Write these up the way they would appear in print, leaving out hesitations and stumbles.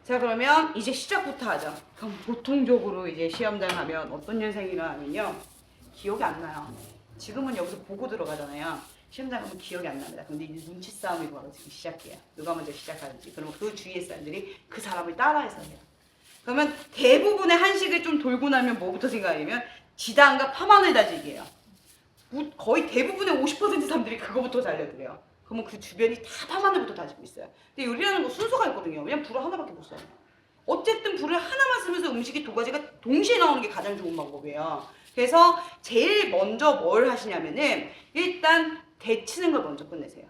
자, 그러면 이제 시작부터 하죠. 그럼 보통적으로 이제 시험장 가면 어떤 현상이 일어나면요. 기억이 안 나요. 지금은 여기서 보고 들어가잖아요. 시험장 가면 기억이 안 납니다. 근데 이제 눈치 싸움이 벌어지기 시작해요. 누가 먼저 시작하는지. 그러면 그 주위의 사람들이 그 사람을 따라해서 해요. 그러면 대부분의 한식을 좀 돌고 나면 뭐부터 생각하냐면 지단과 파마늘 다지기예요. 거의 대부분의 50% 사람들이 그거부터 알려드려요. 그러면 그 주변이 다 파마늘부터 다지고 있어요. 근데 요리라는 거 순서가 있거든요. 왜냐면 불을 하나밖에 못 써요. 어쨌든 불을 하나만 쓰면서 음식이 두 가지가 동시에 나오는 게 가장 좋은 방법이에요. 그래서 제일 먼저 뭘 하시냐면은 일단 데치는 걸 먼저 끝내세요.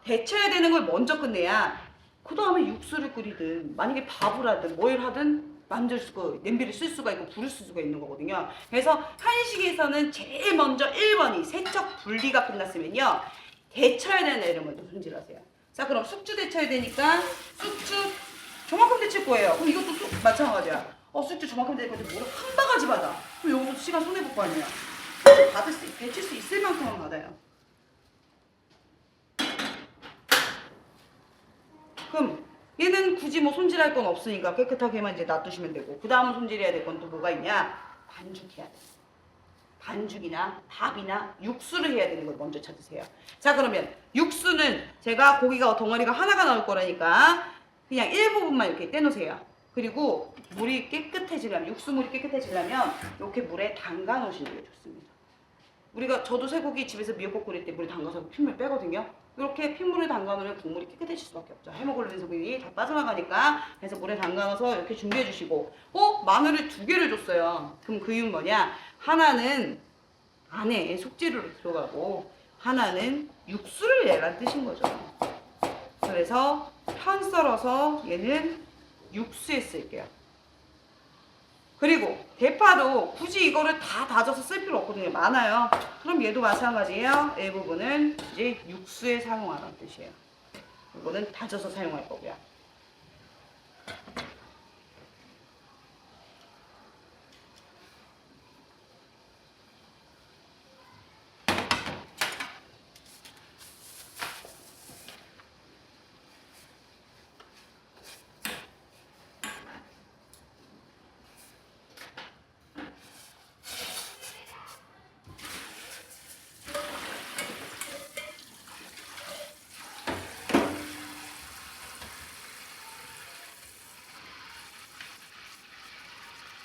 데쳐야 되는 걸 먼저 끝내야 그 다음에 육수를 끓이든 만약에 밥을 하든 뭘 하든 만들 수가, 냄비를 쓸 수가 있고 불을 쓸 수가 있는 거거든요. 그래서 한식에서는 제일 먼저 1번이 세척 분리가 끝났으면요. 데쳐야 되는 애를 먼저 손질하세요. 자, 그럼 숙주 데쳐야 되니까 숙주 저만큼 데칠 거예요. 그럼 이것도 마찬가지야. 숙주 저만큼 데칠 건데 뭐를 한 바가지 받아. 그럼 여기서 시간 손해볼 거 아니에요. 데칠 수 있을 만큼만 받아요. 그럼 얘는 굳이 뭐 손질할 건 없으니까 깨끗하게만 이제 놔두시면 되고, 그 다음 손질해야 될 건 또 뭐가 있냐? 반죽해야 돼. 반죽이나 밥이나 육수를 해야 되는 걸 먼저 찾으세요. 자, 그러면 육수는 제가 고기가 덩어리가 하나가 나올 거라니까 그냥 일부분만 이렇게 떼놓으세요. 그리고 물이 깨끗해지려면, 육수물이 깨끗해지려면 이렇게 물에 담가 놓으시는 게 좋습니다. 저도 쇠고기 집에서 미역국 끓일 때 물에 담가서 핏물 빼거든요. 이렇게 핏물에 담가놓으면 국물이 깨끗해질 수밖에 없죠. 헤모글로빈 성분이 다 빠져나가니까. 그래서 물에 담가놔서 이렇게 준비해 주시고, 마늘을 2개를 줬어요. 그럼 그 이유는 뭐냐? 하나는 안에 속재료로 들어가고 하나는 육수를 내란 뜻인 거죠. 그래서 편 썰어서 얘는 육수에 쓸게요. 그리고 대파도 굳이 이거를 다 다져서 쓸 필요 없거든요. 많아요. 그럼 얘도 마찬가지예요. 일부분은 이제 육수에 사용하라는 뜻이에요. 이거는 다져서 사용할 거고요.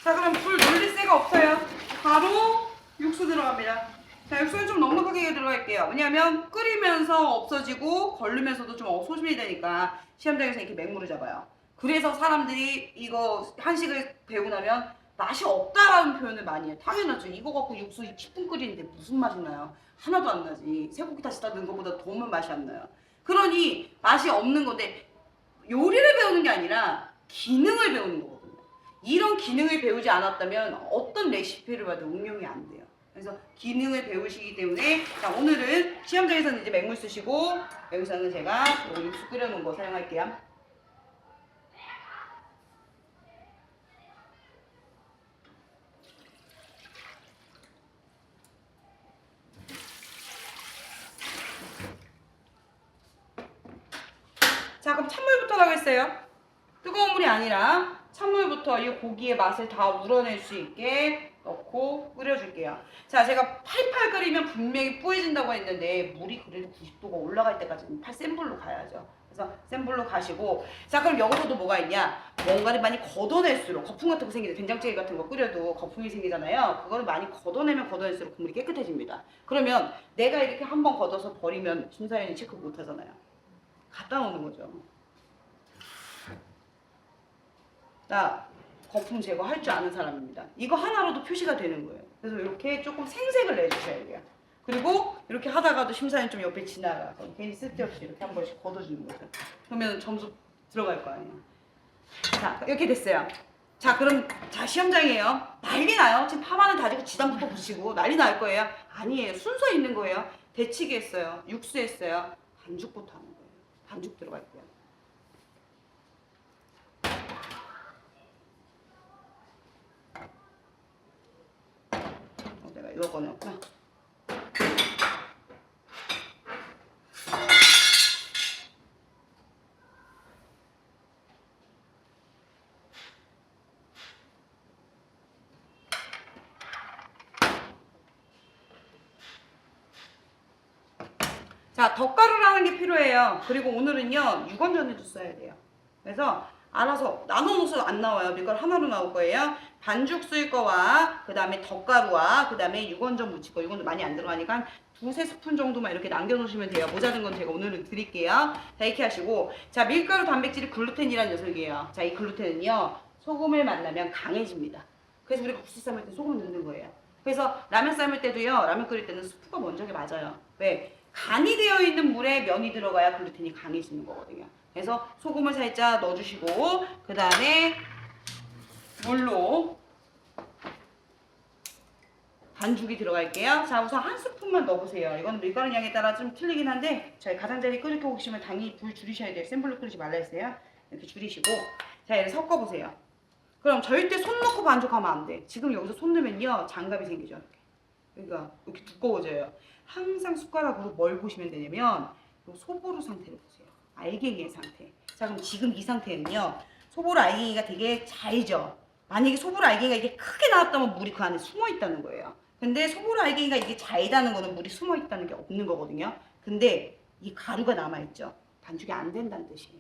자, 그럼 불 돌릴 새가 없어요. 바로 육수 들어갑니다. 자, 육수는 좀 넉넉하게 들어갈게요. 왜냐하면 끓이면서 없어지고 걸르면서도 좀 소심이 되니까 시험장에서 이렇게 맹물을 잡아요. 그래서 사람들이 이거 한식을 배우고 나면 맛이 없다라는 표현을 많이 해요. 당연하죠. 이거 갖고 육수 10분 끓이는데 무슨 맛이 나요? 하나도 안 나지. 쇠고기 다시 다 넣은 것보다 더우면 맛이 안 나요. 그러니 맛이 없는 건데, 요리를 배우는 게 아니라 기능을 배우는 거거든요. 이런 기능을 배우지 않았다면 어떤 레시피를 봐도 응용이 안 돼요. 그래서 기능을 배우시기 때문에, 자, 오늘은 시험장에서는 이제 맹물 쓰시고 여기서는 제가 육수 끓여놓은 거 사용할게요. 자, 그럼 찬물부터 하겠어요. 뜨거운 물이 아니라 찬물부터 이 고기의 맛을 다 우러낼 수 있게 넣고 끓여줄게요. 자, 제가 팔팔 끓이면 분명히 뿌해진다고 했는데 물이 그래도 90도가 올라갈 때까지는 센 불로 가야죠. 그래서 센 불로 가시고, 자, 그럼 여기서도 뭐가 있냐? 뭔가를 많이 걷어낼수록 거품 같은 거 생기죠. 된장찌개 같은 거 끓여도 거품이 생기잖아요. 그거를 많이 걷어내면 걷어낼수록 국물이 깨끗해집니다. 그러면 내가 이렇게 한번 걷어서 버리면 심사위원이 체크 못 하잖아요. 갖다 놓는 거죠. 나 거품 제거할 줄 아는 사람입니다. 이거 하나로도 표시가 되는 거예요. 그래서 이렇게 조금 생색을 내주셔야 돼요. 그리고 이렇게 하다가도 심사위원 좀 옆에 지나가. 괜히 쓸데없이 이렇게 한 번씩 걷어주는 거죠. 그러면 점수 들어갈 거 아니에요. 자, 이렇게 됐어요. 자, 그럼 시험장이에요. 난리 나요. 지금 파마는 다지고 지단부터 붙이고 난리 날 거예요. 아니에요. 순서 있는 거예요. 데치기 했어요. 육수 했어요. 반죽부터 하는 거예요. 반죽 들어갈게요. 내가 이거 꺼내었구나. 자, 덧가루라는 게 필요해요. 그리고 오늘은요, 유건전해도 써야 돼요. 그래서 알아서 나눠놓어서 안 나와요. 밀가루 하나로 나올 거예요. 반죽 쓸 거와 그 다음에 덧가루와 그 다음에 유건전 묻힐 거. 이건 많이 안 들어가니까 한 두세 스푼 정도만 이렇게 남겨놓으시면 돼요. 모자른 건 제가 오늘은 드릴게요. 자, 이렇게 하시고, 자, 밀가루 단백질이 글루텐이라는 녀석이에요. 자, 이 글루텐은요, 소금을 만나면 강해집니다. 그래서 우리가 국수 삶을 때 소금을 넣는 거예요. 그래서 라면 삶을 때도요, 라면 끓일 때는 스프가 먼저 게 맞아요. 왜? 간이 되어 있는 물에 면이 들어가야 글루텐이 강해지는 거거든요. 그래서 소금을 살짝 넣어주시고, 그 다음에 물로 반죽이 들어갈게요. 자, 우선 한 스푼만 넣어보세요. 이건 밀가루 양에 따라 좀 틀리긴 한데, 저희 가장자리 끓일 때 오시면 당연히 불 줄이셔야 돼요. 센 불로 끓이지 말라 했어요. 이렇게 줄이시고, 자, 이렇게 섞어보세요. 그럼 절대 손 넣고 반죽하면 안 돼. 지금 여기서 손 넣으면요, 장갑이 생기죠. 이렇게. 그러니까 이렇게 두꺼워져요. 항상 숟가락으로 뭘 보시면 되냐면, 소보루 상태를 보세요. 알갱이의 상태. 자, 그럼 지금 이 상태는요, 소보루 알갱이가 되게 잘죠. 만약에 소보루 알갱이가 이게 크게 나왔다면 물이 그 안에 숨어 있다는 거예요. 근데 소보루 알갱이가 이게 잘다는 거는 물이 숨어 있다는 게 없는 거거든요. 근데 이 가루가 남아있죠. 반죽이 안 된다는 뜻이에요.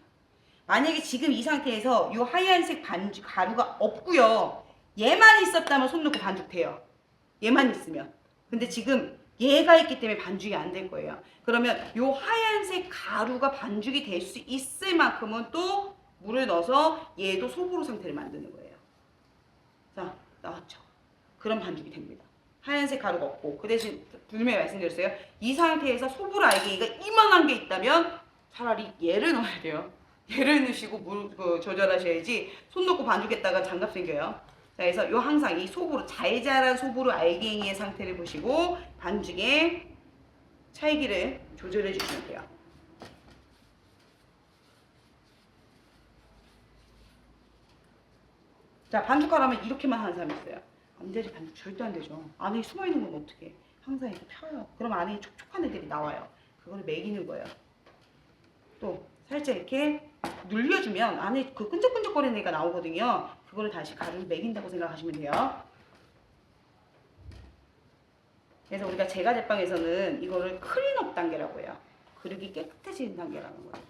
만약에 지금 이 상태에서 이 하얀색 반죽 가루가 없고요. 얘만 있었다면 손 넣고 반죽 돼요. 얘만 있으면. 근데 지금 얘가 있기 때문에 반죽이 안 될 거예요. 그러면 이 하얀색 가루가 반죽이 될 수 있을 만큼은 또 물을 넣어서 얘도 소보루 상태를 만드는 거예요. 자, 나왔죠. 그럼 반죽이 됩니다. 하얀색 가루가 없고, 그 대신 분명히 말씀드렸어요. 이 상태에서 소보루 알갱이가 이만한 게 있다면 차라리 얘를 넣어야 돼요. 얘를 넣으시고 물 조절하셔야지 손 넣고 반죽했다가 장갑 생겨요. 자, 그래서 요 항상 이 소보루, 잘 자란 소보루 알갱이의 상태를 보시고 반죽의 찰기를 조절해 주시면 돼요. 자, 반죽하려면 이렇게만 하는 사람이 있어요. 안 되지, 반죽 절대 안 되죠. 안에 숨어 있는 건 어떻게? 항상 이렇게 펴요. 그럼 안에 촉촉한 애들이 나와요. 그거를 먹이는 거예요. 또 살짝 이렇게 눌려주면 안에 그 끈적끈적거리는 애가 나오거든요. 그거를 다시 가루를 먹인다고 생각하시면 돼요. 그래서 우리가 제과 제빵에서는 이거를 클린업 단계라고 해요. 그릇이 깨끗해지는 단계라는 거예요.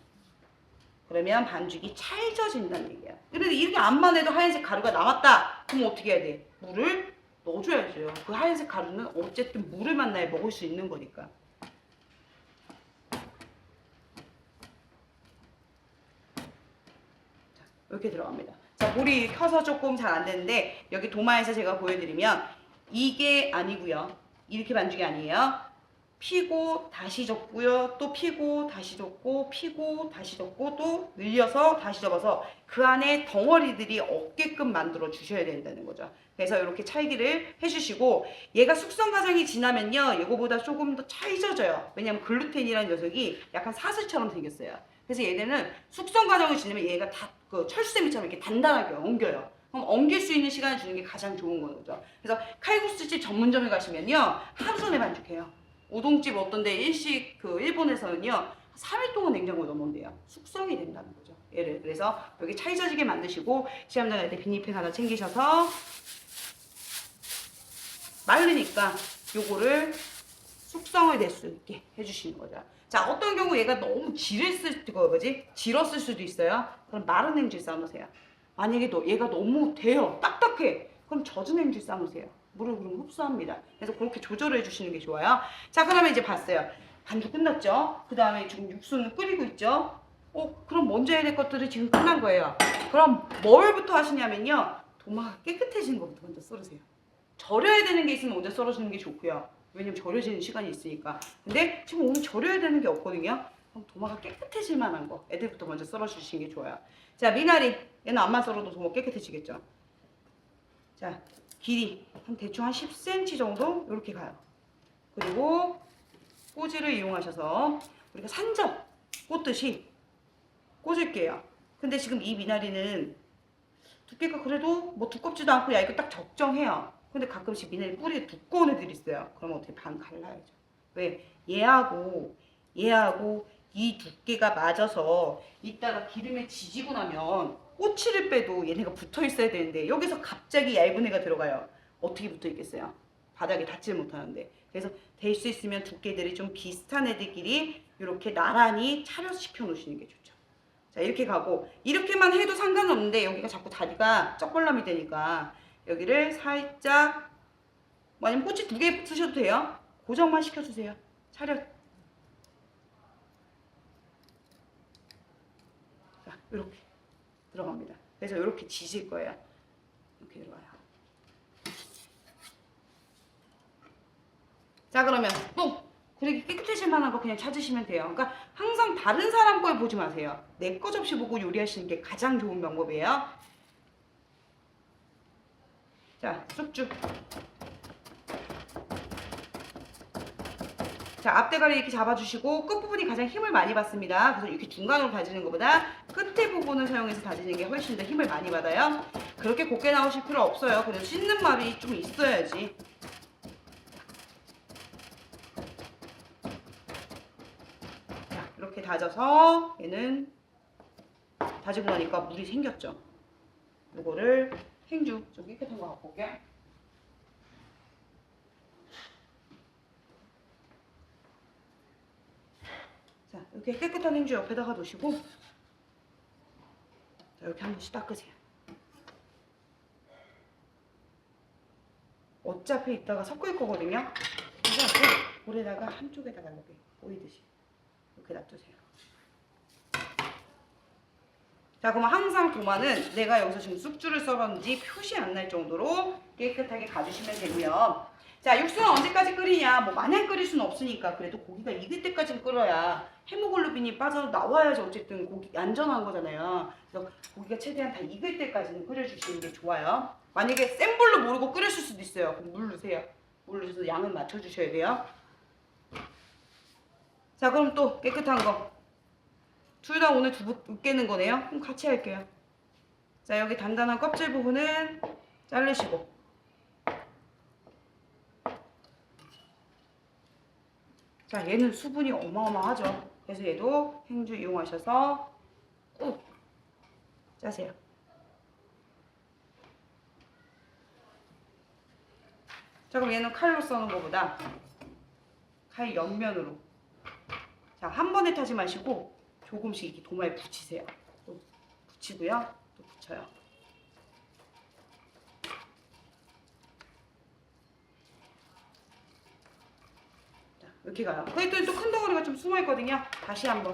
그러면 반죽이 찰져진다는 얘기야. 그런데 이렇게 안만 해도 하얀색 가루가 남았다. 그럼 어떻게 해야 돼? 물을 넣어줘야죠. 그 하얀색 가루는 어쨌든 물을 만나야 먹을 수 있는 거니까. 자, 이렇게 들어갑니다. 자, 불이 켜서 조금 잘 안 되는데 여기 도마에서 제가 보여드리면 이게 아니고요. 이렇게 반죽이 아니에요. 피고 다시 접고요. 또 피고 다시 접고 피고 다시 접고 또 늘려서 다시 접어서 그 안에 덩어리들이 없게끔 만들어 주셔야 된다는 거죠. 그래서 이렇게 찰기를 해주시고 얘가 숙성 과정이 지나면요. 이거보다 조금 더 찰져져요. 왜냐하면 글루텐이라는 녀석이 약간 사슬처럼 생겼어요. 그래서 얘네는 숙성 과정을 지나면 얘가 다 그 철수세미처럼 이렇게 단단하게 엉겨요. 그럼 엉길 수 있는 시간을 주는 게 가장 좋은 거죠. 그래서 칼국수집 전문점에 가시면요. 하루 전에 반죽해요. 우동집 어떤데 일식 그 일본에서는요 3일 동안 냉장고에 넣어놓는데요. 숙성이 된다는 거죠. 얘를 그래서 여기 찰져지게 만드시고 시험장 갈 때 비닐팩 하나 챙기셔서 마르니까 요거를 숙성을 낼 수 있게 해주시는 거죠. 자, 어떤 경우 얘가 너무 질었을 수도 있어요. 그럼 마른 냉질 싸놓으세요. 만약에 얘가 너무 돼요, 딱딱해, 그럼 젖은 냉질 싸놓으세요. 물을 그럼 흡수합니다. 그래서 그렇게 조절해 주시는 게 좋아요. 자, 그러면 이제 봤어요. 반죽 끝났죠? 그 다음에 지금 육수는 끓이고 있죠? 그럼 먼저 해야 될 것들이 지금 끝난 거예요. 그럼 뭘부터 하시냐면요. 도마가 깨끗해지는 것부터 먼저 썰으세요. 절여야 되는 게 있으면 먼저 썰어주는 게 좋고요. 왜냐면 절여지는 시간이 있으니까. 근데 지금 오늘 절여야 되는 게 없거든요. 그럼 도마가 깨끗해질 만한 거 애들부터 먼저 썰어주시는 게 좋아요. 자, 미나리. 얘는 암만 썰어도 도마 깨끗해지겠죠. 자, 길이 대충 한 10cm 정도 이렇게 가요. 그리고 꼬지를 이용하셔서 우리가 산적 꽂듯이 꽂을게요. 근데 지금 이 미나리는 두께가 그래도 뭐 두껍지도 않고 얇고 딱 적정해요. 근데 가끔씩 미나리 뿌리에 두꺼운 애들이 있어요. 그러면 어떻게 반 갈라야죠. 왜? 얘하고 이 두께가 맞아서 이따가 기름에 지지고 나면 꼬치를 빼도 얘네가 붙어 있어야 되는데 여기서 갑자기 얇은 애가 들어가요. 어떻게 붙어 있겠어요? 바닥에 닿질 못하는데. 그래서 될 수 있으면 두께들이 좀 비슷한 애들끼리 이렇게 나란히 차렷시켜 놓으시는 게 좋죠. 자, 이렇게 가고 이렇게만 해도 상관없는데 여기가 자꾸 다리가 쩍벌람이 되니까 여기를 살짝 아니면 꼬치 2개 쓰셔도 돼요. 고정만 시켜주세요. 차렷. 자, 이렇게 들어갑니다. 그래서 이렇게 지질 거예요. 이렇게 들어가요. 자, 그러면 또 그렇게 깨끗해질 만한 거 그냥 찾으시면 돼요. 그러니까 항상 다른 사람 걸 보지 마세요. 내 거 접시 보고 요리하시는 게 가장 좋은 방법이에요. 자, 숙주. 자, 앞대가리 이렇게 잡아주시고 끝부분이 가장 힘을 많이 받습니다. 그래서 이렇게 중간으로 다지는 것보다 끝에 부분을 사용해서 다지는 게 훨씬 더 힘을 많이 받아요. 그렇게 곱게 나오실 필요 없어요. 그래도 씻는 말이 좀 있어야지. 자, 이렇게 다져서 얘는 다지고 나니까 물이 생겼죠. 이거를 행주 좀 깨끗한 거 갖고 올게요. 자, 이렇게 깨끗한 행주 옆에다가 놓으시고 자, 이렇게 한 번씩 닦으세요. 어차피 이따가 섞을 거거든요. 그래서 볼에다가 한쪽에다가 이렇게 보이듯이 이렇게 놔두세요. 자, 그러면 항상 도마는 내가 여기서 지금 쑥주를 썰었는지 표시 안 날 정도로 깨끗하게 가주시면 되고요. 자, 육수는 언제까지 끓이냐? 뭐 마냥 끓일 수는 없으니까 그래도 고기가 익을 때까지는 끓여야 헤모글로빈이 빠져나와야지 어쨌든 고기 안전한 거잖아요. 그래서 고기가 최대한 다 익을 때까지는 끓여주시는 게 좋아요. 만약에 센 불로 모르고 끓였을 수도 있어요. 그럼 물 넣으세요. 물 넣어서 양은 맞춰주셔야 돼요. 자, 그럼 또 깨끗한 거. 둘 다 오늘 두부 으깨는 거네요. 그럼 같이 할게요. 자, 여기 단단한 껍질 부분은 자르시고 자, 얘는 수분이 어마어마하죠. 그래서 얘도 행주 이용하셔서 꾹 짜세요. 자, 그럼 얘는 칼로 써는 것보다 칼 옆면으로 자, 한 번에 타지 마시고 조금씩 이렇게 도마에 붙이세요. 또 붙이고요. 또 붙여요. 자, 이렇게 가요. 그랬더니 또 큰 덩어리가 좀 숨어 있거든요. 다시 한번.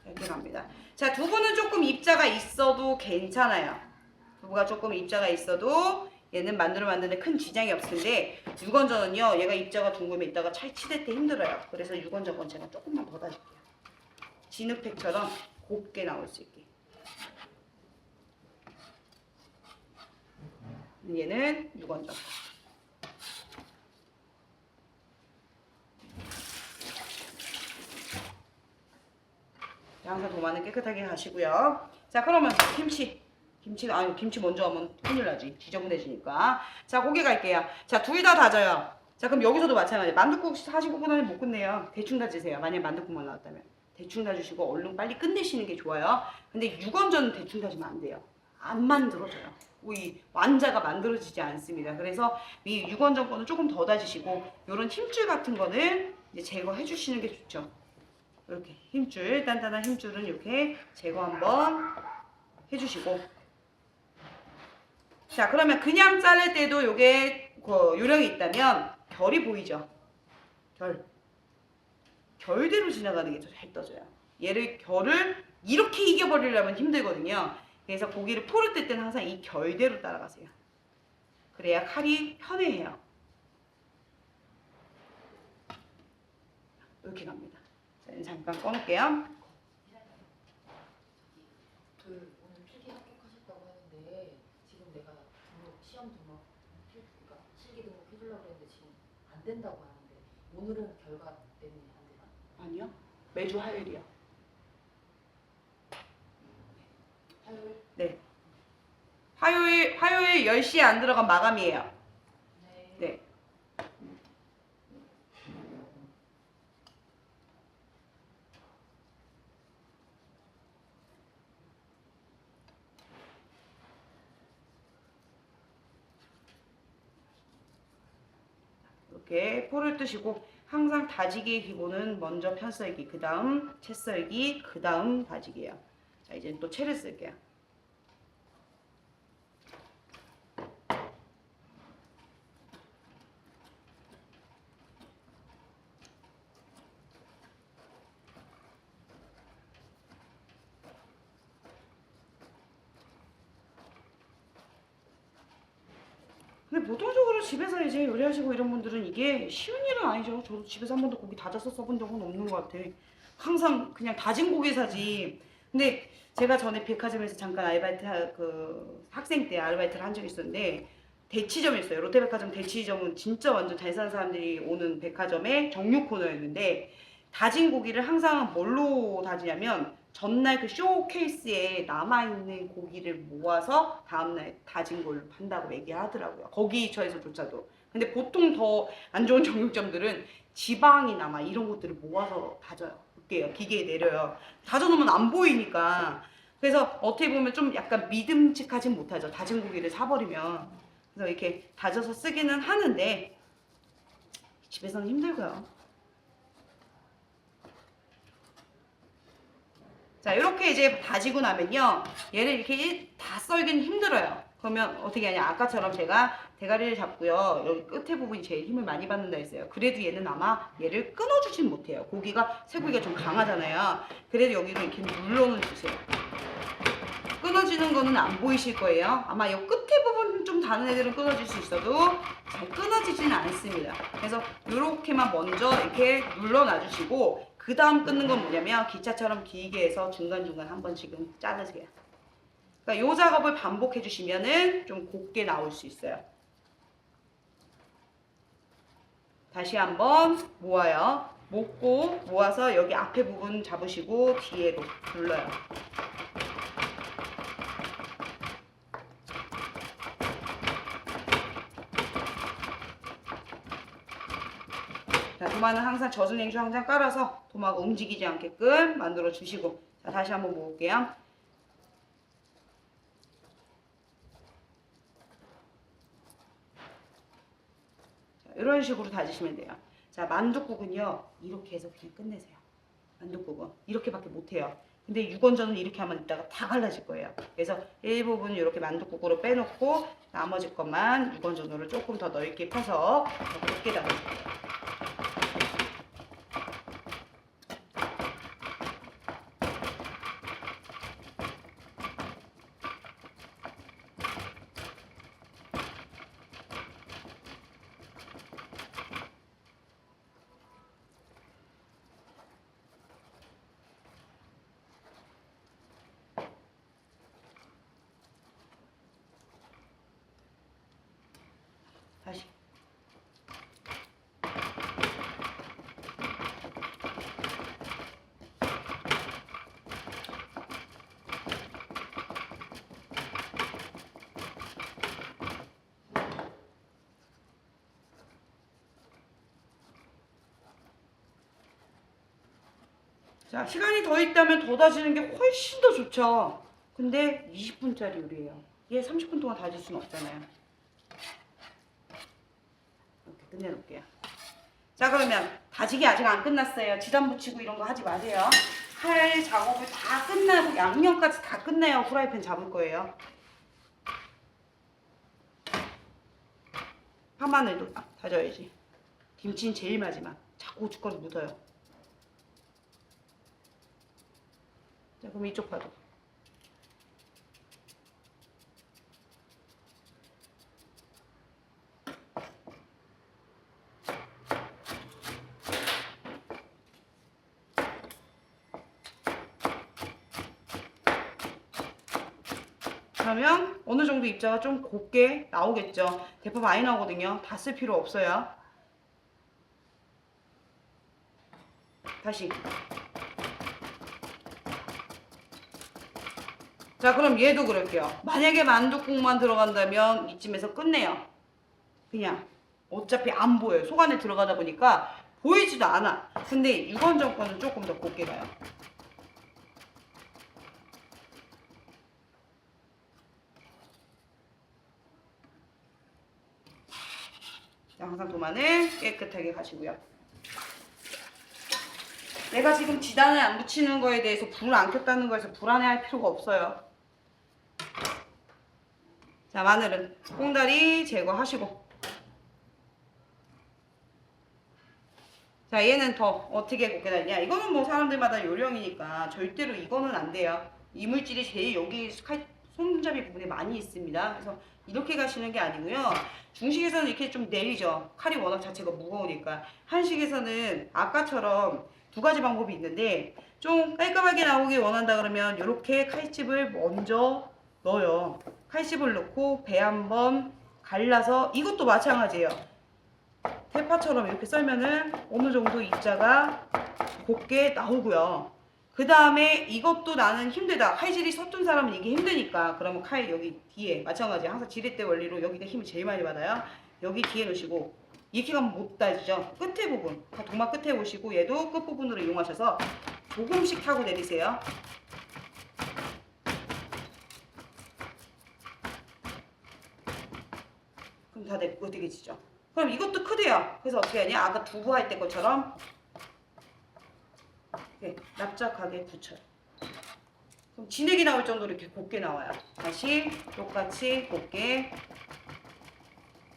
이렇게 갑니다. 자, 두부는 조금 입자가 있어도 괜찮아요. 두부가 조금 입자가 있어도 얘는 만드는데 큰 지장이 없을 텐데 육원전은요, 얘가 입자가 둥글면 이따가 찰치댈 때 힘들어요. 그래서 육원전 건 제가 조금만 더 다질게요. 진흙팩처럼 곱게 나올 수 있게. 얘는 육원전. 항상 도마는 깨끗하게 가시고요. 자, 그러면 김치 먼저 하면 큰일 나지. 지저분해지니까. 자, 고기 갈게요. 자, 둘 다 다져요. 자, 그럼 여기서도 마찬가지. 만둣국 45분 안에 못 끝내요. 대충 다지세요. 만약 만둣국만 나왔다면. 대충 다주시고 얼른 빨리 끝내시는 게 좋아요. 근데 육원전은 대충 다지면 안 돼요. 안 만들어져요. 이 완자가 만들어지지 않습니다. 그래서 이 육원전 거는 조금 더 다지시고 이런 힘줄 같은 거는 이제 제거해 주시는 게 좋죠. 이렇게 힘줄, 단단한 힘줄은 이렇게 제거 한번 해주시고 자, 그러면 그냥 자를 때도 요게 요령이 있다면 결이 보이죠? 결대로 지나가는 게 더 잘 떠져요. 결을 이렇게 이겨버리려면 힘들거든요. 그래서 고기를 포를 뜰 때는 항상 이 결대로 따라가세요. 그래야 칼이 편해해요. 이렇게 갑니다. 자, 잠깐 꺼놓을게요. 오늘 필기 합격하셨다고 하는데 지금 내가 시험 등록 그러니까 실기 등록 해주려고 했는데 지금 안 된다고 하는데 오늘은 결과 때문에 안 되나? 아니요. 매주 화요일이요. 화요일? 네. 화요일 10시에 안 들어간 마감이에요. 네. 네. 이렇게 포를 뜨시고 항상 다지기의 기본은 먼저 편썰기, 그 다음 채썰기, 그 다음 다지기예요. 자, 이제 또 채를 쓸게요. 근데 보통적으로 집에서 이제 요리하시고 이런 분들은 이게 쉬운 일은 아니죠. 저도 집에서 한 번도 고기 다져서 써본 적은 없는 것 같아. 항상 그냥 다진 고기 사지. 근데 제가 전에 백화점에서 잠깐 그 학생 때 아르바이트를 한 적이 있었는데 대치점이었어요. 롯데백화점 대치점은 진짜 완전 잘 사는 사람들이 오는 백화점의 정육 코너였는데 다진 고기를 항상 뭘로 다지냐면 전날 그 쇼케이스에 남아있는 고기를 모아서 다음날 다진 걸 판다고 얘기하더라고요. 거기 처에서조차도. 근데 보통 더 안 좋은 정육점들은 지방이나 막 이런 것들을 모아서 다져요. 그게요. 기계에 내려요. 다져놓으면 안 보이니까. 그래서 어떻게 보면 좀 약간 믿음직하진 못하죠. 다진 고기를 사버리면. 그래서 이렇게 다져서 쓰기는 하는데 집에서는 힘들고요. 자, 이렇게 이제 다지고 나면요. 얘를 이렇게 다 썰기는 힘들어요. 그러면 어떻게 하냐. 아까처럼 제가 대가리를 잡고요. 여기 끝에 부분이 제일 힘을 많이 받는다 했어요. 그래도 얘는 아마 얘를 끊어주진 못해요. 고기가, 쇠고기가 좀 강하잖아요. 그래도 여기로 이렇게 눌러는 주세요. 끊어지는 거는 안 보이실 거예요. 아마 이 끝에 부분 좀 다른 애들은 끊어질 수 있어도 잘 끊어지지는 않습니다. 그래서 이렇게만 먼저 이렇게 눌러놔주시고 그 다음 끊는 건 뭐냐면 기차처럼 길게 해서 중간중간 한 번씩은 자르세요. 그러니까 이 작업을 반복해 주시면은 좀 곱게 나올 수 있어요. 다시 한번 모아요. 모아서 여기 앞에 부분 잡으시고 뒤에로 눌러요. 자, 도마는 항상 젖은 냉주 항상 깔아서 도마가 움직이지 않게끔 만들어 주시고, 자, 다시 한번 모을게요. 자, 이런 식으로 다지시면 돼요. 자, 만둣국은요 이렇게 해서 그냥 끝내세요. 만둣국은 이렇게밖에 못해요. 근데 육원전은 이렇게 하면 이따가 다 갈라질 거예요. 그래서 일부분 이렇게 만둣국으로 빼놓고 나머지 것만 육원전으로 조금 더 넓게 펴서 더 곱게 다져줄게요. 다시. 자, 시간이 더 있다면 더 다지는 게 훨씬 더 좋죠. 근데 20분짜리 요리예요. 얘 30분 동안 다질 수는 없잖아요. 이렇게 끝내놓을게요. 자, 그러면 다지기 아직 안 끝났어요. 지단 붙이고 이런 거 하지 마세요. 할 작업을 다 끝나고 양념까지 다 끝내야 후라이팬 잡을 거예요. 파마늘도 다져야지. 김치는 제일 마지막. 자꾸 고춧가루 묻어요. 자, 그럼 이쪽 파도. 그러면 어느 정도 입자가 좀 곱게 나오겠죠. 대파 많이 나오거든요. 다 쓸 필요 없어요. 다시. 자, 그럼 얘도 그럴게요. 만약에 만둣국만 들어간다면 이쯤에서 끝내요. 그냥 어차피 안 보여요. 속 안에 들어가다 보니까 보이지도 않아. 근데 육원전 거는 조금 더 곱게 가요. 자, 항상 도마는 깨끗하게 가시고요. 내가 지금 지단을 안 붙이는 거에 대해서 불을 안 켰다는 거에서 불안해할 필요가 없어요. 자, 마늘은 꽁다리 제거하시고. 자, 얘는 더 어떻게 곱게 다냐. 이거는 뭐 사람들마다 요령이니까 절대로 이거는 안 돼요. 이물질이 제일 여기 손잡이 부분에 많이 있습니다. 그래서 이렇게 가시는 게 아니고요. 중식에서는 이렇게 좀 내리죠. 칼이 워낙 자체가 무거우니까. 한식에서는 아까처럼 두 가지 방법이 있는데 좀 깔끔하게 나오길 원한다 그러면 이렇게 칼집을 먼저 넣어요. 칼집을 넣고 배 한번 갈라서 이것도 마찬가지예요. 대파처럼 이렇게 썰면은 어느 정도 입자가 곱게 나오고요. 그 다음에 이것도 나는 힘들다. 칼질이 서툰 사람은 이게 힘드니까 그러면 칼 여기 뒤에 마찬가지 항상 지렛대 원리로 여기가 힘을 제일 많이 받아요. 여기 뒤에 놓으시고 이렇게 가면 못 따지죠. 끝에 부분 다 도마 끝에 보시고 얘도 끝부분으로 이용하셔서 조금씩 타고 내리세요. 그럼 다 어디게지죠. 그럼 이것도 크대요. 그래서 어떻게 하냐? 아까 두부 할 때 것처럼 이렇게 납작하게 붙여요. 그럼 진액이 나올 정도로 이렇게 곱게 나와요. 다시 똑같이 곱게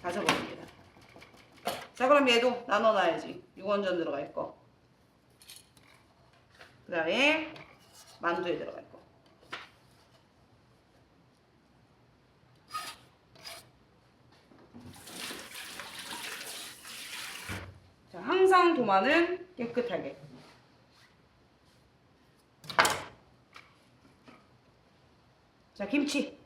다져버립니다. 자, 그럼 얘도 나눠놔야지. 육원전 들어갈 거. 그 다음에 만두에 들어갈 거. 자, 항상 도마는 깨끗하게. 자, 김치.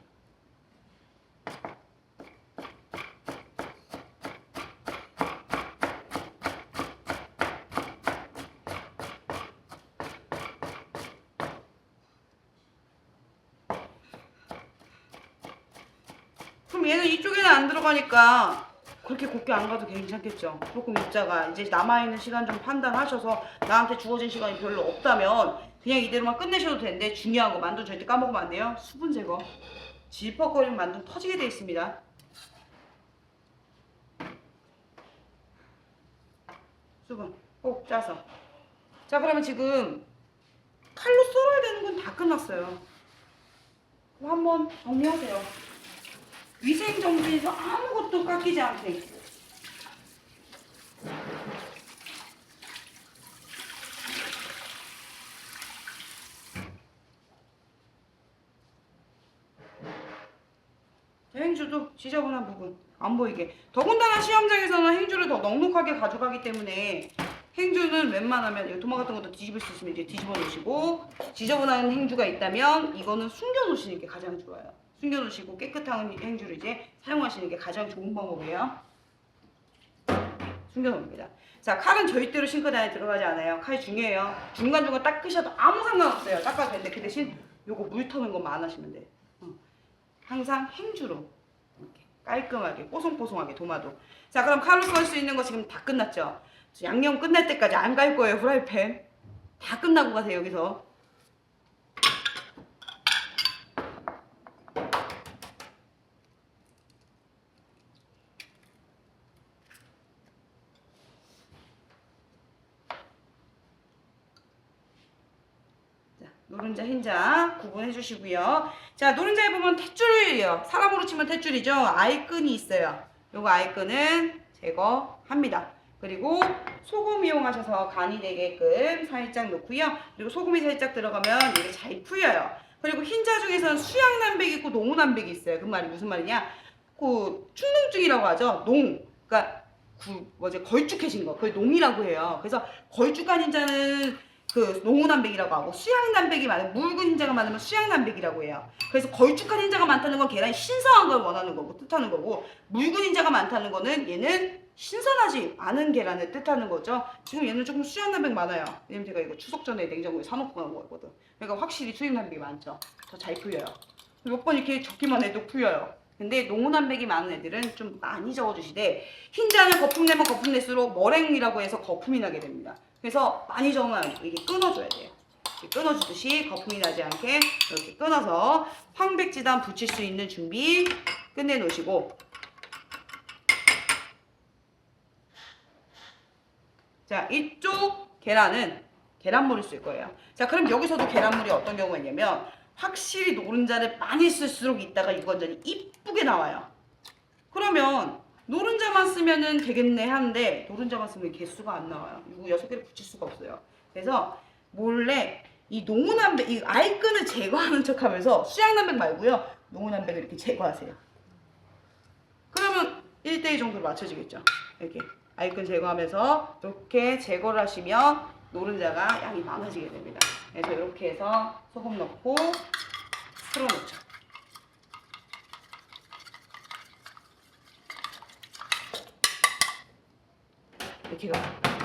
그럼 얘는 이쪽에는 안 들어가니까 그렇게 곱게 안 가도 괜찮겠죠. 조금 입자가 이제 남아있는 시간 좀 판단하셔서 나한테 주어진 시간이 별로 없다면 그냥 이대로만 끝내셔도 되는데 중요한 거 만두 절대 까먹으면 안 돼요. 수분 제거. 질퍽거리면 만두 터지게 돼 있습니다. 수분 꼭 짜서. 자, 그러면 지금 칼로 썰어야 되는 건 다 끝났어요. 그럼 한번 정리하세요. 위생정지에서 아무것도 깎이지 않게. 행주도 지저분한 부분 안 보이게. 더군다나 시험장에서는 행주를 더 넉넉하게 가져가기 때문에 행주는 웬만하면 이 도마 같은 것도 뒤집을 수 있으면 이제 뒤집어 놓으시고, 지저분한 행주가 있다면 이거는 숨겨 놓으시는 게 가장 좋아요. 숨겨 놓으시고 깨끗한 행주를 이제 사용하시는 게 가장 좋은 방법이에요. 숨겨 놓습니다. 자, 칼은 절대로 싱크대 안에 들어가지 않아요. 칼 중요해요. 중간중간 닦으셔도 아무 상관없어요. 닦아도 되는데 그 대신 요거 물 터는 것만 안 하시면 돼요. 항상 행주로 이렇게 깔끔하게 뽀송뽀송하게 도마도. 자, 그럼 칼로 썰 수 있는 거 지금 다 끝났죠? 양념 끝날 때까지 안 갈 거예요. 후라이팬 다 끝나고 가세요. 여기서 노른자, 흰자 구분해 주시고요. 자, 노른자에 보면 탯줄이에요. 사람으로 치면 탯줄이죠. 아이끈이 있어요. 요거 아이끈은 제거합니다. 그리고 소금 이용하셔서 간이 되게끔 살짝 넣고요. 그리고 소금이 살짝 들어가면 이게 잘 풀려요. 그리고 흰자 중에서는 수양난백이 있고 농우난백이 있어요. 그 말이 무슨 말이냐? 그 축농증이라고 하죠. 그러니까 걸쭉해진 거. 그걸 농이라고 해요. 그래서 걸쭉한 흰자는 그 농우난백이라고 하고, 수양난백이 많은 묽은 흰자가 많으면 수양난백이라고 해요. 그래서 걸쭉한 흰자가 많다는 건 계란이 신선한 걸 원하는 거고 뜻하는 거고, 묽은 흰자가 많다는 거는 얘는 신선하지 않은 계란을 뜻하는 거죠. 지금 얘는 조금 수양난백 많아요. 왜냐면 제가 이거 추석 전에 냉장고에 사놓고 간 거거든. 그러니까 확실히 수양난백이 많죠. 더 잘 풀려요. 몇 번 이렇게 적기만 해도 풀려요. 근데 농우난백이 많은 애들은 좀 많이 저어주시되, 흰자는 거품 내면 거품 낼수록 머랭이라고 해서 거품이 나게 됩니다. 그래서 많이 저으면 이게 끊어줘야 돼요. 끊어주듯이 거품이 나지 않게 이렇게 끊어서 황백지단 붙일 수 있는 준비 끝내놓으시고, 자, 이쪽 계란은 계란물을 쓸 거예요. 자, 그럼 여기서도 계란물이 어떤 경우가 있냐면 확실히 노른자를 많이 쓸수록 이따가 유건전이 이쁘게 나와요. 그러면 노른자만 쓰면은 되겠네 하는데 노른자만 쓰면 개수가 안 나와요. 이거 6개를 붙일 수가 없어요. 그래서 몰래 이 농후남백, 이 알끈을 제거하는 척 하면서 수양남백 말고요. 농후남백을 이렇게 제거하세요. 그러면 1대2 정도로 맞춰지겠죠. 이렇게 알끈 제거하면서 이렇게 제거를 하시면 노른자가 양이 많아지게 됩니다. 그래서 이렇게 해서 소금 넣고 풀어놓죠. 이렇게 가요.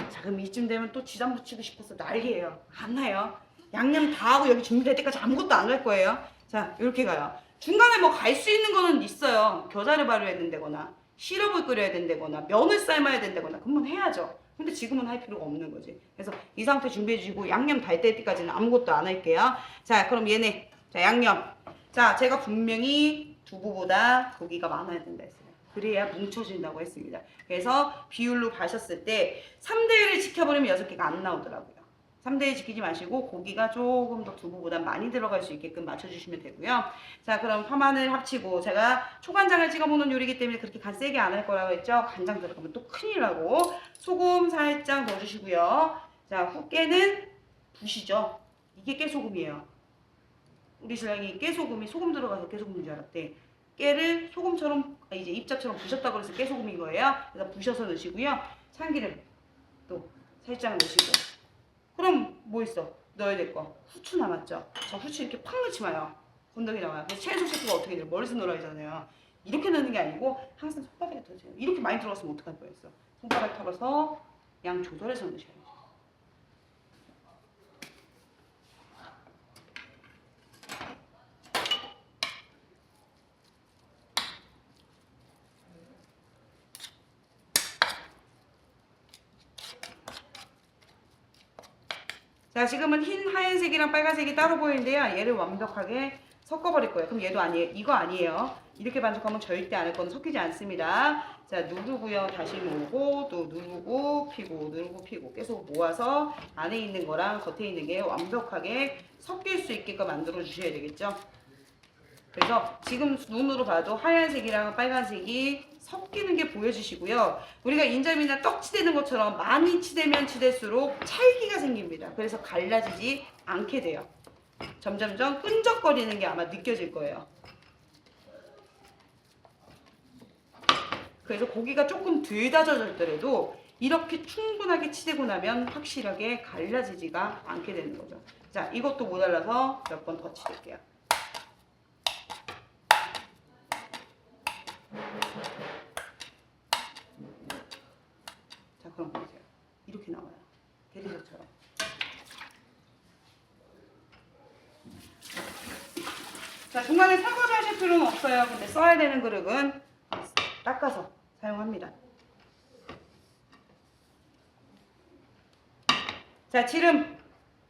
자, 그럼 이쯤 되면 또 지단 붙이고 싶어서 난리예요. 안 나요. 양념 다 하고 여기 준비될 때까지 아무것도 안 갈 거예요. 자, 이렇게 가요. 중간에 뭐 갈 수 있는 거는 있어요. 겨자를 발효해야 된다거나 시럽을 끓여야 된다거나 면을 삶아야 된다거나 그러면 해야죠. 근데 지금은 할 필요가 없는 거지. 그래서 이 상태 준비해 주시고 양념 달 때까지는 아무것도 안 할게요. 자, 그럼 얘네. 자, 양념. 자, 제가 분명히 두부보다 고기가 많아야 된다 했어요. 그래야 뭉쳐진다고 했습니다. 그래서 비율로 가셨을 때 3대1을 지켜버리면 6개가 안 나오더라고요. 3대1 지키지 마시고 고기가 조금 더 두부보다 많이 들어갈 수 있게끔 맞춰주시면 되고요. 자, 그럼 파마늘 합치고 제가 초간장을 찍어 먹는 요리이기 때문에 그렇게 간 세게 안 할 거라고 했죠. 간장 들어가면 또 큰일 나고 소금 살짝 넣어주시고요. 자, 후깨는 부시죠. 이게 깨소금이에요. 우리 신랑이 깨소금이 소금 들어가서 깨소금인 줄 알았대. 깨를 소금처럼 이제 입자처럼 부셨다고 해서 깨소금인 거예요. 그래서 부셔서 넣으시고요. 참기름 또 살짝 넣으시고. 그럼 뭐 있어? 넣어야 될 거. 후추 남았죠? 저 후추 이렇게 팍 넣지 마요. 건더기 나와요. 그래서 채소 식구가 어떻게 돼요? 머리에서 넣으라 하잖아요. 이렇게 넣는 게 아니고 항상 손바닥에 털어줘요. 이렇게 많이 들어갔으면 어떡할 뻔했어. 손바닥 털어서 양 조절해서 넣으셔야죠. 자, 지금은 흰 하얀색이랑 빨간색이 따로 보이는데요. 얘를 완벽하게 섞어버릴 거예요. 그럼 얘도 아니에요. 이거 아니에요. 이렇게 반죽하면 절대 안 할 거는 섞이지 않습니다. 자, 누르고요. 다시 모으고 또 누르고 피고 누르고 피고 계속 모아서 안에 있는 거랑 겉에 있는 게 완벽하게 섞일 수 있게끔 만들어 주셔야 되겠죠. 그래서 지금 눈으로 봐도 하얀색이랑 빨간색이 섞이는 게 보여지시고요. 우리가 인절미나 떡 치대는 것처럼 많이 치대면 치댈수록 찰기가 생깁니다. 그래서 갈라지지 않게 돼요. 점점점 끈적거리는 게 아마 느껴질 거예요. 그래서 고기가 조금 덜 다져졌더라도 이렇게 충분하게 치대고 나면 확실하게 갈라지지가 않게 되는 거죠. 자, 이것도 모자라서 몇 번 더 치댈게요. 자, 그럼 보세요. 이렇게 나와요. 대리젓처럼. 자, 중간에 설거지 하실 필요는 없어요. 근데 써야 되는 그릇은 닦아서 사용합니다. 자, 지름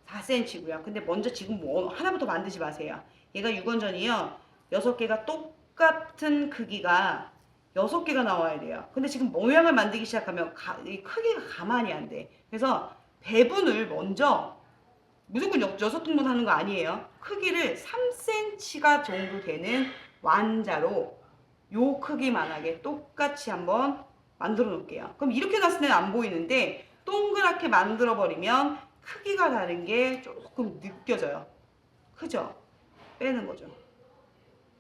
4cm고요. 근데 먼저 지금 뭐 하나부터 만들지 마세요. 얘가 유건전이요. 6개가 똑같은 크기가 6개가 나와야 돼요. 근데 지금 모양을 만들기 시작하면 이 크기가 가만히 안 돼. 그래서 배분을 먼저 무조건 6등분 하는 거 아니에요. 크기를 3cm가 정도 되는 완자로 요 크기만하게 똑같이 한번 만들어 놓을게요. 그럼 이렇게 놨을 때는 안 보이는데 동그랗게 만들어 버리면 크기가 다른 게 조금 느껴져요. 크죠? 빼는 거죠.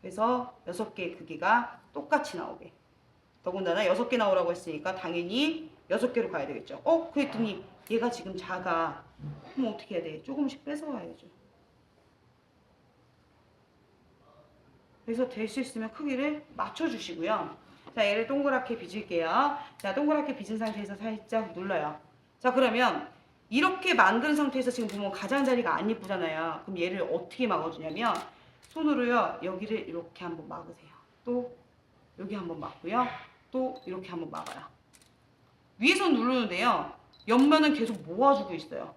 그래서 6개의 크기가 똑같이 나오게. 더군다나 6개 나오라고 했으니까 당연히 6개로 가야 되겠죠. 그랬더니 얘가 지금 작아. 그럼 어떻게 해야 돼? 조금씩 뺏어와야죠. 그래서 될 수 있으면 크기를 맞춰주시고요. 자, 얘를 동그랗게 빚을게요. 자, 동그랗게 빚은 상태에서 살짝 눌러요. 자, 그러면 이렇게 만든 상태에서 지금 보면 가장자리가 안 예쁘잖아요. 그럼 얘를 어떻게 막아주냐면 손으로요. 여기를 이렇게 한번 막으세요. 또 여기 한번 막고요. 또 이렇게 한번 막아요. 위에서 누르는데요. 옆면은 계속 모아주고 있어요.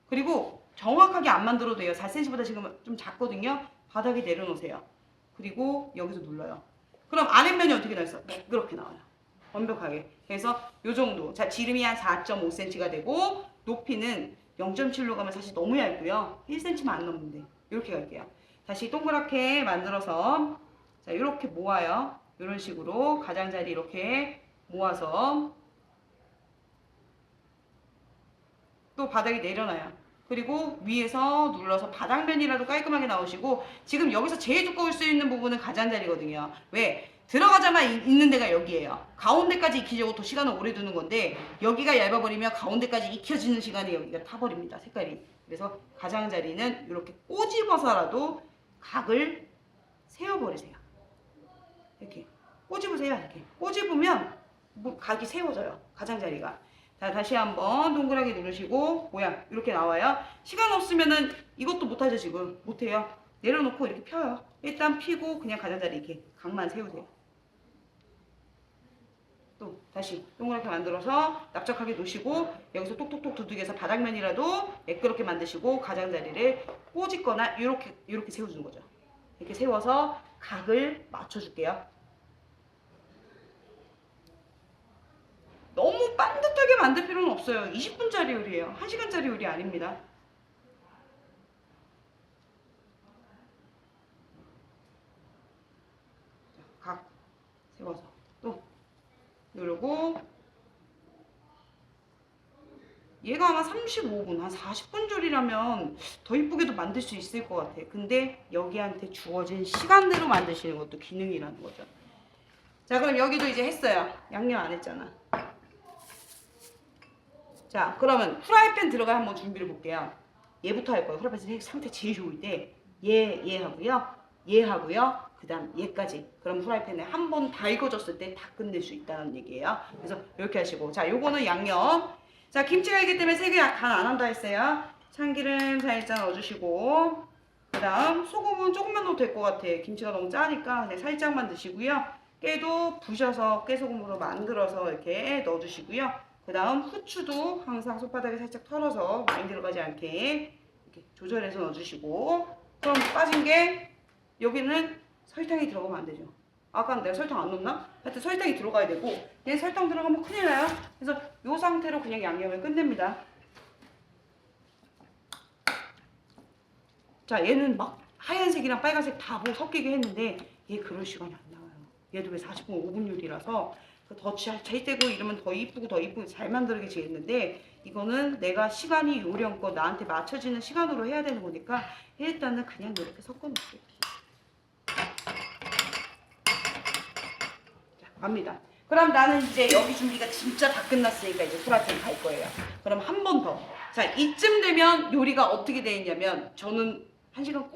그리고 정확하게 안 만들어도 돼요. 4cm보다 지금 좀 작거든요. 바닥에 내려놓으세요. 그리고 여기서 눌러요. 그럼 아랫면이 어떻게 나있어? 매끄럽게 나와요. 완벽하게. 그래서 요 정도. 자, 지름이 한 4.5cm가 되고 높이는 0.7로 가면 사실 너무 얇고요. 1cm만 안 넘는데 이렇게 갈게요. 다시 동그랗게 만들어서 자, 이렇게 모아요. 이런 식으로 가장자리 이렇게 모아서 또 바닥에 내려놔요. 그리고 위에서 눌러서 바닥면이라도 깔끔하게 나오시고 지금 여기서 제일 두꺼울 수 있는 부분은 가장자리거든요. 왜? 들어가자마자 있는 데가 여기예요. 가운데까지 익히려고 또 시간을 오래 두는 건데 여기가 얇아버리면 가운데까지 익혀지는 시간이 여기가 타버립니다. 색깔이. 그래서 가장자리는 이렇게 꼬집어서라도 각을 세워버리세요. 이렇게 꼬집으세요. 이렇게 꼬집으면 뭐 각이 세워져요. 가장자리가. 자, 다시 한번 동그랗게 누르시고 모양 이렇게 나와요. 시간 없으면은 이것도 못하죠. 지금 못해요. 내려놓고 이렇게 펴요. 일단 피고 그냥 가장자리 이렇게 각만 세우세요. 또 다시 동그랗게 만들어서 납작하게 놓으시고 여기서 똑똑똑 두들겨서 바닥면이라도 매끄럽게 만드시고 가장자리를 꼬집거나 이렇게 세워주는 거죠. 이렇게 세워서 각을 맞춰줄게요. 너무 반듯하게 만들 필요는 없어요. 20분짜리 요리예요. 1시간짜리 요리 아닙니다. 각 세워서 또 누르고 얘가 아마 35분, 한 40분 조리라면 더 이쁘게도 만들 수 있을 것 같아. 근데 여기한테 주어진 시간대로 만드시는 것도 기능이라는 거죠. 자, 그럼 여기도 이제 했어요. 양념 안 했잖아. 자, 그러면 프라이팬 들어갈 한번 준비를 볼게요. 얘부터 할 거예요. 프라이팬 상태 제일 좋을 때 얘 하고요. 얘 하고요. 그 다음 얘까지. 그럼 프라이팬에 한 번 다 익어졌을 때 다 끝낼 수 있다는 얘기예요. 그래서 이렇게 하시고 자, 요거는 양념. 자, 김치가 있기 때문에 세개 간 안 한다 했어요. 참기름 살짝 넣어주시고 그 다음 소금은 조금만 넣어도 될 것 같아. 김치가 너무 짜니까 그냥 살짝만 넣으시고요. 깨도 부셔서 깨소금으로 만들어서 이렇게 넣어주시고요. 그 다음 후추도 항상 손바닥에 살짝 털어서 많이 들어가지 않게 이렇게 조절해서 넣어주시고 그럼 빠진 게 여기는 설탕이 들어가면 안 되죠. 아까 내가 설탕 안 넣었나? 하여튼 설탕이 들어가야 되고 얘 설탕 들어가면 큰일 나요. 그래서 이 상태로 그냥 양념을 끝냅니다. 자, 얘는 막 하얀색이랑 빨간색 다 섞이게 했는데 얘 그럴 시간이 안 나와요. 얘도 왜 40분 5분 요리라서 더 잘 되고 이러면 더 이쁘고 잘 만들게 되겠는데 이거는 내가 시간이 요령껏 나한테 맞춰지는 시간으로 해야 되는 거니까 일단은 그냥 이렇게 섞어 놓을게요. 자, 갑니다. 그럼 나는 이제 여기 준비가 진짜 다 끝났으니까 이제 프라이팬 갈 거예요. 그럼 한 번 더. 자, 이쯤 되면 요리가 어떻게 돼 있냐면 저는 1시간